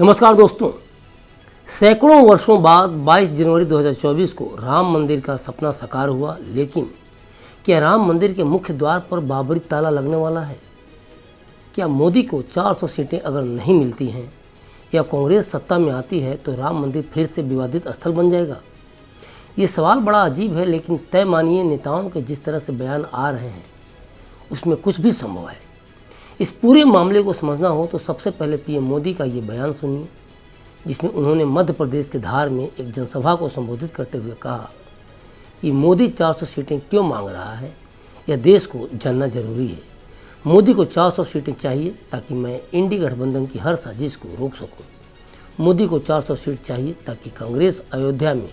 नमस्कार दोस्तों, सैकड़ों वर्षों बाद 22 जनवरी 2024 को राम मंदिर का सपना साकार हुआ। लेकिन क्या राम मंदिर के मुख्य द्वार पर बाबरी ताला लगने वाला है? क्या मोदी को 400 सीटें अगर नहीं मिलती हैं या कांग्रेस सत्ता में आती है तो राम मंदिर फिर से विवादित स्थल बन जाएगा? ये सवाल बड़ा अजीब है, लेकिन तय मानिए नेताओं के जिस तरह से बयान आ रहे हैं उसमें कुछ भी संभव है। इस पूरे मामले को समझना हो तो सबसे पहले पीएम मोदी का ये बयान सुनिए, जिसमें उन्होंने मध्य प्रदेश के धार में एक जनसभा को संबोधित करते हुए कहा कि मोदी 400 सीटें क्यों मांग रहा है, यह देश को जानना जरूरी है। मोदी को 400 सीटें चाहिए ताकि मैं इंडी गठबंधन की हर साजिश को रोक सकूं। मोदी को 400 सीट चाहिए ताकि कांग्रेस अयोध्या में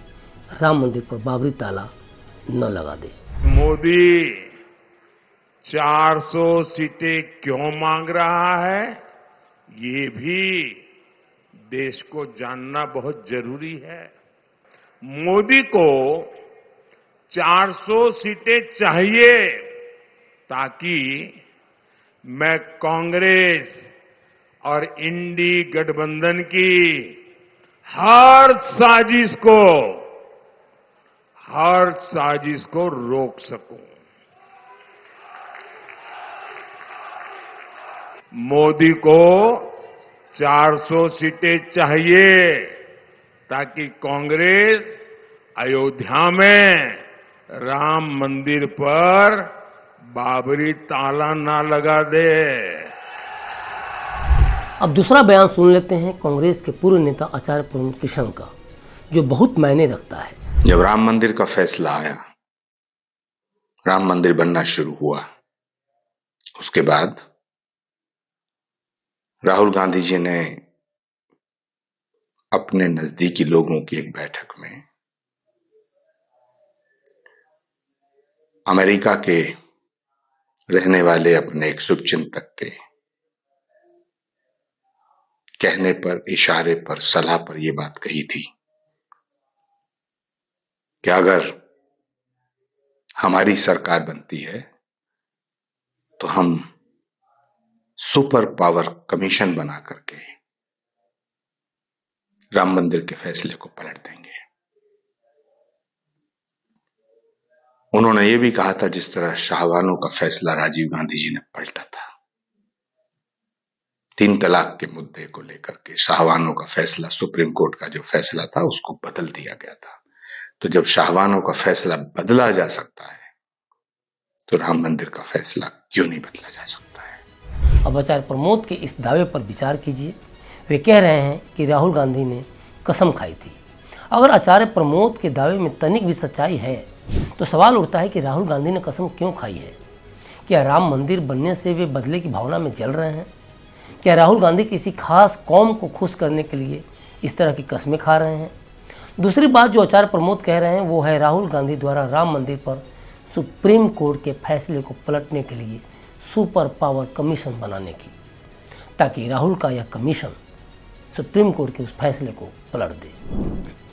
राम मंदिर पर बाबरी ताला न लगा दे। मोदी 400 सीटें क्यों मांग रहा है, ये भी देश को जानना बहुत जरूरी है। मोदी को 400 सीटें चाहिए ताकि मैं कांग्रेस और इंडी गठबंधन की हर साजिश को रोक सकूं। मोदी को 400 सीटें चाहिए ताकि कांग्रेस अयोध्या में राम मंदिर पर बाबरी ताला ना लगा दे। अब दूसरा बयान सुन लेते हैं कांग्रेस के पूर्व नेता आचार्य प्रमोद किशन का, जो बहुत मायने रखता है। जब राम मंदिर का फैसला आया, राम मंदिर बनना शुरू हुआ, उसके बाद राहुल गांधी जी ने अपने नजदीकी लोगों की एक बैठक में अमेरिका के रहने वाले अपने एक शुभचिंतक के कहने पर, इशारे पर, सलाह पर यह बात कही थी कि अगर हमारी सरकार बनती है तो हम सुपर पावर कमीशन बना करके राम मंदिर के फैसले को पलट देंगे। उन्होंने ये भी कहा था जिस तरह शाहबानो का फैसला राजीव गांधी जी ने पलटा था। 3 तलाक के मुद्दे को लेकर के शाहबानो का फैसला, सुप्रीम कोर्ट का जो फैसला था उसको बदल दिया गया था। तो जब शाहबानो का फैसला बदला जा सकता है तो राम मंदिर का फैसला क्यों नहीं बदला जा सकता है? अब आचार्य प्रमोद के इस दावे पर विचार कीजिए। वे कह रहे हैं कि राहुल गांधी ने कसम खाई थी। अगर आचार्य प्रमोद के दावे में तनिक भी सच्चाई है तो सवाल उठता है कि राहुल गांधी ने कसम क्यों खाई है? क्या राम मंदिर बनने से वे बदले की भावना में जल रहे हैं? क्या राहुल गांधी किसी खास कौम को खुश करने के लिए इस तरह की कस्में खा रहे हैं? दूसरी बात जो आचार्य प्रमोद कह रहे हैं वो है राहुल गांधी द्वारा राम मंदिर पर सुप्रीम कोर्ट के फैसले को पलटने के लिए सुपर पावर कमीशन बनाने की, ताकि राहुल का यह कमीशन सुप्रीम कोर्ट के उस फैसले को पलट दे।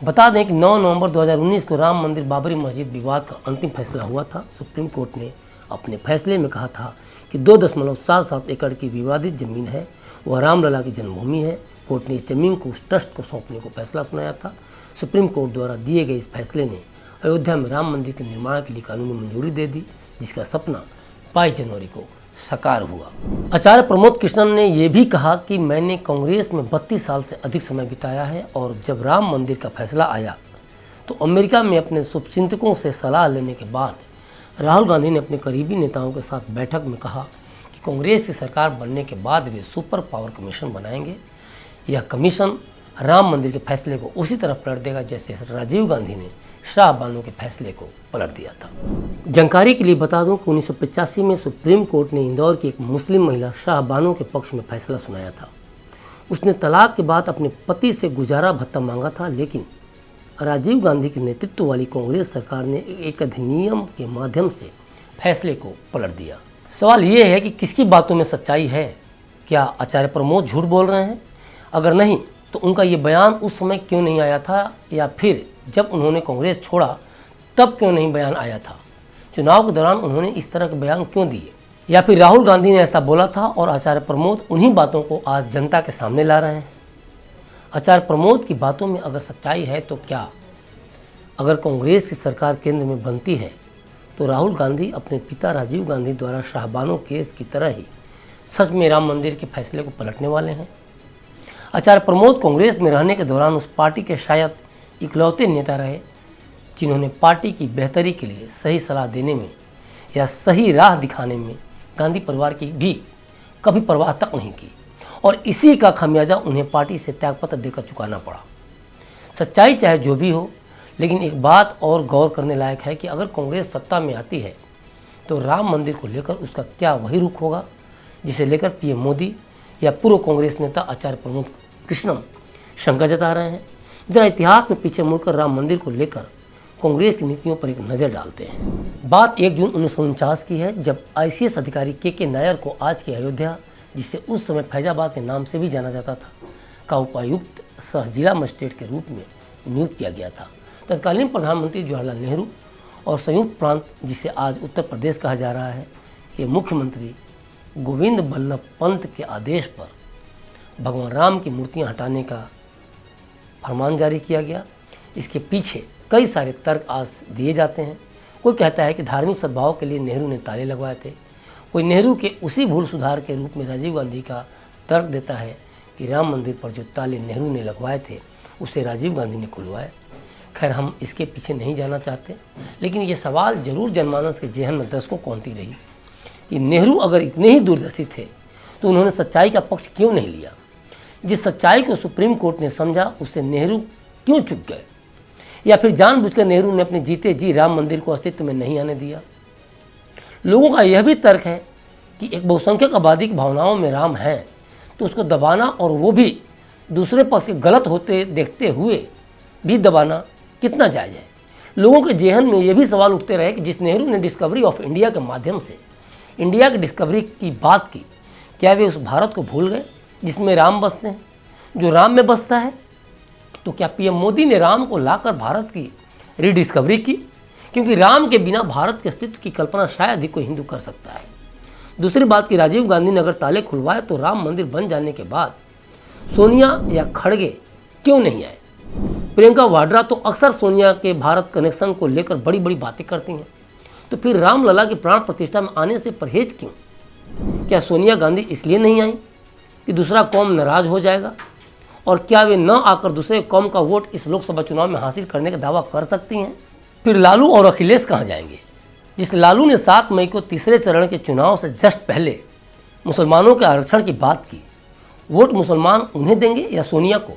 बता दें कि 9 नवंबर 2019 को राम मंदिर बाबरी मस्जिद विवाद का अंतिम फैसला हुआ था। सुप्रीम कोर्ट ने अपने फैसले में कहा था कि 2.77 एकड़ की विवादित जमीन है, वह रामलला की जन्मभूमि है। कोर्ट ने इस जमीन को उस ट्रस्ट को सौंपने को फैसला सुनाया था। सुप्रीम कोर्ट द्वारा दिए गए इस फैसले ने अयोध्या में राम मंदिर के निर्माण के लिए कानूनी मंजूरी दे दी, जिसका सपना 22 जनवरी को साकार हुआ। आचार्य प्रमोद कृष्णन ने यह भी कहा कि मैंने कांग्रेस में 32 साल से अधिक समय बिताया है और जब राम मंदिर का फैसला आया तो अमेरिका में अपने शुभचिंतकों से सलाह लेने के बाद राहुल गांधी ने अपने करीबी नेताओं के साथ बैठक में कहा कि कांग्रेस की सरकार बनने के बाद वे सुपर पावर कमीशन बनाएंगे। यह कमीशन राम मंदिर के फैसले को उसी तरह पलट देगा जैसे राजीव गांधी ने शाहबानो के फैसले को पलट दिया था। जानकारी के लिए बता दूं कि 1985 में सुप्रीम कोर्ट ने इंदौर की एक मुस्लिम महिला शाहबानो के पक्ष में फैसला सुनाया था। उसने तलाक के बाद अपने पति से गुजारा भत्ता मांगा था, लेकिन राजीव गांधी के नेतृत्व वाली कांग्रेस सरकार ने एक अधिनियम के माध्यम से फैसले को पलट दिया। सवाल ये है कि किसकी बातों में सच्चाई है? क्या आचार्य प्रमोद झूठ बोल रहे हैं? अगर नहीं तो उनका ये बयान उस समय क्यों नहीं आया था, या फिर जब उन्होंने कांग्रेस छोड़ा तब क्यों नहीं बयान आया था? चुनाव के दौरान उन्होंने इस तरह के बयान क्यों दिए? या फिर राहुल गांधी ने ऐसा बोला था और आचार्य प्रमोद उन्हीं बातों को आज जनता के सामने ला रहे हैं? आचार्य प्रमोद की बातों में अगर सच्चाई है तो क्या अगर कांग्रेस की सरकार केंद्र में बनती है तो राहुल गांधी अपने पिता राजीव गांधी द्वारा शाहबानो केस की तरह ही सच में राम मंदिर के फैसले को पलटने वाले हैं? आचार्य प्रमोद कांग्रेस में रहने के दौरान उस पार्टी के शायद इकलौते नेता रहे जिन्होंने पार्टी की बेहतरी के लिए सही सलाह देने में या सही राह दिखाने में गांधी परिवार की भी कभी परवाह तक नहीं की, और इसी का खामियाजा उन्हें पार्टी से त्यागपत्र देकर चुकाना पड़ा। सच्चाई चाहे जो भी हो, लेकिन एक बात और गौर करने लायक है कि अगर कांग्रेस सत्ता में आती है तो राम मंदिर को लेकर उसका क्या वही रुख होगा जिसे लेकर पीएम मोदी या पूर्व कांग्रेस नेता आचार्य प्रमोद कृष्णम शंका जता रहे हैं? जरा इतिहास में पीछे मुड़कर राम मंदिर को लेकर कांग्रेस की नीतियों पर एक नज़र डालते हैं। बात 1 जून 1949 की है, जब आईसीएस अधिकारी के नायर को आज की अयोध्या, जिसे उस समय फैजाबाद के नाम से भी जाना जाता था, का उपायुक्त सह जिला मजिस्ट्रेट के रूप में नियुक्त किया गया था। तत्कालीन प्रधानमंत्री जवाहरलाल नेहरू और संयुक्त प्रांत, जिसे आज उत्तर प्रदेश कहा जा रहा है, के मुख्यमंत्री गोविंद बल्लभ पंत के आदेश पर भगवान राम की मूर्तियां हटाने का फरमान जारी किया गया। इसके पीछे कई सारे तर्क आज दिए जाते हैं। कोई कहता है कि धार्मिक सद्भाव के लिए नेहरू ने ताले लगवाए थे, कोई नेहरू के उसी भूल सुधार के रूप में राजीव गांधी का तर्क देता है कि राम मंदिर पर जो ताले नेहरू ने लगवाए थे उसे राजीव गांधी ने खुलवाए। खैर, हम इसके पीछे नहीं जाना चाहते, लेकिन ये सवाल जरूर जनमानस के जेहन में दशकों कौंती रही कि नेहरू अगर इतने ही दूरदर्शी थे तो उन्होंने सच्चाई का पक्ष क्यों नहीं लिया? जिस सच्चाई को सुप्रीम कोर्ट ने समझा उससे नेहरू क्यों चूक गए? या फिर जानबूझकर नेहरू ने अपने जीते जी राम मंदिर को अस्तित्व में नहीं आने दिया? लोगों का यह भी तर्क है कि एक बहुसंख्यक आबादी की भावनाओं में राम है तो उसको दबाना, और वो भी दूसरे पक्ष के गलत होते देखते हुए भी दबाना कितना जायज़ है? लोगों के जेहन में ये भी सवाल उठते रहे कि जिस नेहरू ने डिस्कवरी ऑफ इंडिया के माध्यम से इंडिया की डिस्कवरी की बात की, क्या वे उस भारत को भूल गए जिसमें राम बसते हैं, जो राम में बसता है? तो क्या पीएम मोदी ने राम को लाकर भारत की रीडिस्कवरी की? क्योंकि राम के बिना भारत के अस्तित्व की कल्पना शायद ही कोई हिंदू कर सकता है। दूसरी बात कि राजीव गांधी ने अगर ताले खुलवाए तो राम मंदिर बन जाने के बाद सोनिया या खड़गे क्यों नहीं आए? प्रियंका वाड्रा तो अक्सर सोनिया के भारत कनेक्शन को लेकर बड़ी बड़ी बातें करती हैं, तो फिर रामलला की प्राण प्रतिष्ठा में आने से परहेज क्यों? क्या सोनिया गांधी इसलिए नहीं आई कि दूसरा कौम नाराज हो जाएगा? और क्या वे न आकर दूसरे कौम का वोट इस लोकसभा चुनाव में हासिल करने का दावा कर सकती हैं? फिर लालू और अखिलेश कहाँ जाएंगे? जिस लालू ने 7 मई को तीसरे चरण के चुनाव से जस्ट पहले मुसलमानों के आरक्षण की बात की, वोट मुसलमान उन्हें देंगे या सोनिया को?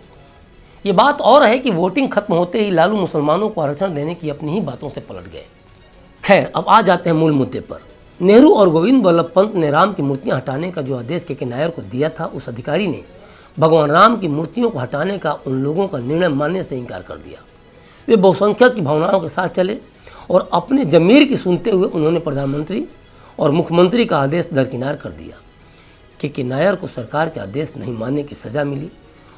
ये बात और है कि वोटिंग खत्म होते ही लालू मुसलमानों को आरक्षण देने की अपनी ही बातों से पलट गए। खैर, अब आ जाते हैं मूल मुद्दे पर। नेहरू और गोविंद बल्लभ पंत ने राम की मूर्तियां हटाने का जो आदेश के नायर को दिया था, उस अधिकारी ने भगवान राम की मूर्तियों को हटाने का उन लोगों का निर्णय मानने से इनकार कर दिया। वे बहुसंख्यक की भावनाओं के साथ चले और अपने जमीर की सुनते हुए उन्होंने प्रधानमंत्री और मुख्यमंत्री का आदेश दरकिनार कर दिया। के नायर को सरकार के आदेश नहीं मानने की सज़ा मिली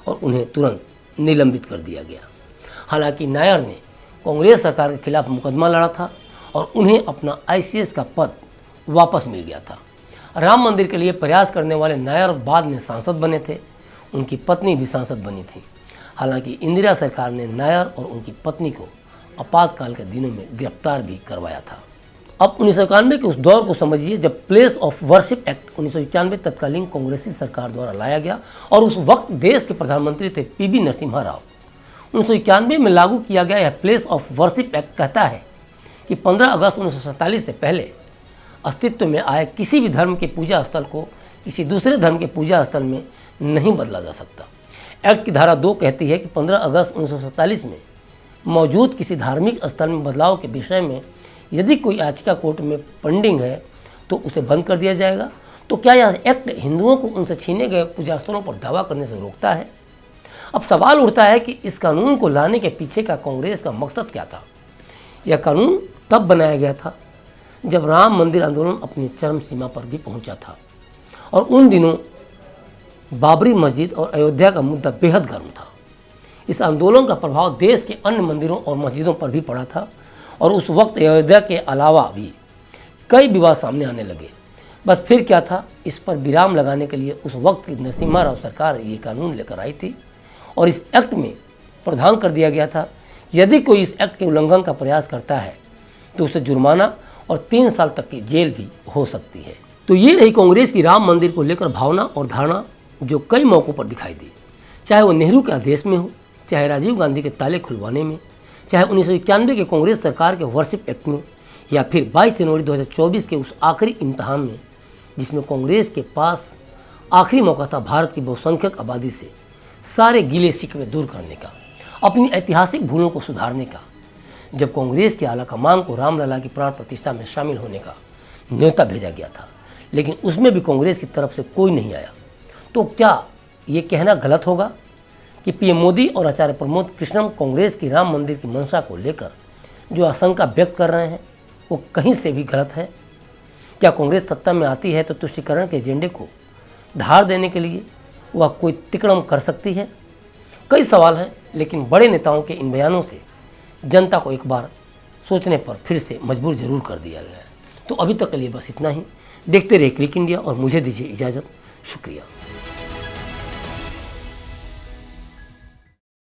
और उन्हें तुरंत निलंबित कर दिया गया। हालांकि नायर ने कांग्रेस सरकार के खिलाफ मुकदमा लड़ा था और उन्हें अपना आईसीएस का पद वापस मिल गया था। राम मंदिर के लिए प्रयास करने वाले नायर बाद में सांसद बने थे, उनकी पत्नी भी सांसद बनी थी। हालांकि इंदिरा सरकार ने नायर और उनकी पत्नी को आपातकाल के दिनों में गिरफ्तार भी करवाया था। अब 1991 के उस दौर को समझिए जब प्लेस ऑफ वर्शिप एक्ट 1991 तत्कालीन कांग्रेसी सरकार द्वारा लाया गया और उस वक्त देश के प्रधानमंत्री थे पीवी नरसिम्हा राव। 1991 में लागू किया गया यह प्लेस ऑफ वर्शिप एक्ट कहता है कि 15 अगस्त 1947 से पहले अस्तित्व में आए किसी भी धर्म के पूजा स्थल को किसी दूसरे धर्म के पूजा स्थल में नहीं बदला जा सकता। एक्ट की धारा 2 कहती है कि 15 अगस्त 1947 में मौजूद किसी धार्मिक स्थल में बदलाव के विषय में यदि कोई याचिका कोर्ट में पेंडिंग है तो उसे बंद कर दिया जाएगा। तो क्या यह एक्ट हिंदुओं को उनसे छीने गए पूजा स्थलों पर दावा करने से रोकता है? अब सवाल उठता है कि इस कानून को लाने के पीछे का कांग्रेस का मकसद क्या था? यह कानून तब बनाया गया था जब राम मंदिर आंदोलन अपनी चरम सीमा पर भी पहुंचा था और उन दिनों बाबरी मस्जिद और अयोध्या का मुद्दा बेहद गर्म था। इस आंदोलन का प्रभाव देश के अन्य मंदिरों और मस्जिदों पर भी पड़ा था और उस वक्त अयोध्या के अलावा भी कई विवाद सामने आने लगे। बस फिर क्या था, इस पर विराम लगाने के लिए उस वक्त की नरसिम्हा राव सरकार ये कानून लेकर आई थी और इस एक्ट में प्रावधान कर दिया गया था, यदि कोई इस एक्ट के उल्लंघन का प्रयास करता है तो उसे जुर्माना और 3 साल तक की जेल भी हो सकती है। तो ये रही कांग्रेस की राम मंदिर को लेकर भावना और धारणा, जो कई मौक़ों पर दिखाई दी, चाहे वो नेहरू के आदेश में हो, चाहे राजीव गांधी के ताले खुलवाने में, चाहे 1991 के कांग्रेस सरकार के वर्शिप एक्ट में, या फिर 22 जनवरी 2024 के उस आखिरी इम्तहान में, जिसमें कांग्रेस के पास आखिरी मौका था भारत की बहुसंख्यक आबादी से सारे गिले शिकवे दूर करने का, अपनी ऐतिहासिक भूलों को सुधारने का, जब कांग्रेस के आला कमान को रामलला की प्राण प्रतिष्ठा में शामिल होने का न्योता भेजा गया था, लेकिन उसमें भी कांग्रेस की तरफ से कोई नहीं आया। तो क्या ये कहना गलत होगा कि पीएम मोदी और आचार्य प्रमोद कृष्णम कांग्रेस की राम मंदिर की मंशा को लेकर जो आशंका व्यक्त कर रहे हैं वो कहीं से भी गलत है? क्या कांग्रेस सत्ता में आती है तो तुष्टीकरण के एजेंडे को धार देने के लिए वह कोई तिकड़म कर सकती है? कई सवाल हैं, लेकिन बड़े नेताओं के इन बयानों से जनता को एक बार सोचने पर फिर से मजबूर जरूर कर दिया गया है। तो अभी तक के लिए बस इतना ही। देखते रहिए क्लिक इंडिया और मुझे दीजिए इजाज़त। शुक्रिया।